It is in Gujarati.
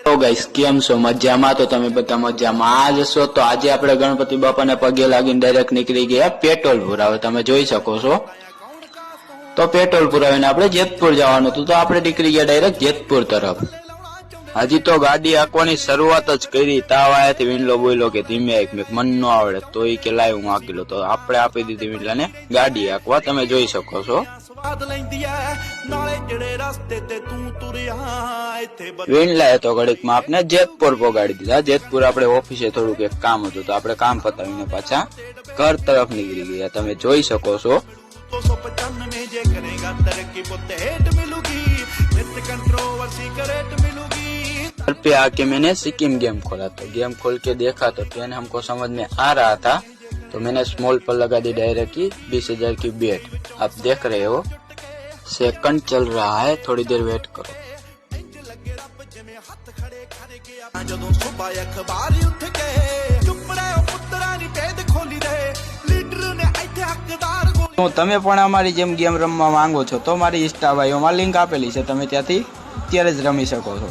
તો ગાઈસ કેમ છો મજામાં? તો તમે બધા મજામાં જ છો? તો આજે આપણે ગણપતિ બાપાને પગે લાગીને ડાયરેક્ટ નીકળી ગયા પેટ્રોલ પુરાવે. તમે જોઈ શકો છો. તો પેટ્રોલ પુરાવીને આપણે જેતપુર જવાનું હતું, તો આપણે નીકળી ગયા ડાયરેક્ટ જેતપુર તરફ. હજી તો ગાડી હાંકવાની શરૂઆત જ કરી. તાવ આયાથી વિનલો બોલ્યો કે ધીમે એક મન ન આવડે, તો એ કે લાય હું હાંકી લો. તો આપણે આપી દીધી વિનલાને ગાડી હાંકવા. તમે જોઈ શકો છો. વિનલાએ તો ઘડીકમાં આપણે જેતપુર પહોંચાડી દીધા. જેતપુર આપણે ઓફિસે થોડુંક એક કામ હતું, તો આપણે કામ પતાવીને પાછા ઘર તરફ નીકળી ગયા. તમે જોઈ શકો છો. रुपया आके मैंने सिक्किम गेम खोला, तो गेम खोल के देखा तो ट्रेन हमको समझ में आ रहा था, तो मैंने स्मॉल पर लगा दी डायरेक्ट की 20,000 की बेट. आप देख रहे हो सेकंड चल रहा है, थोड़ी देर वेट करो. તો તમે પણ અમારી જેમ ગેમ રમવા માંગો છો તો મારી ઇન્સ્ટા બાયોમાં લિંક આપેલી છે, તમે ત્યાંથી અત્યારે જ રમી શકો છો.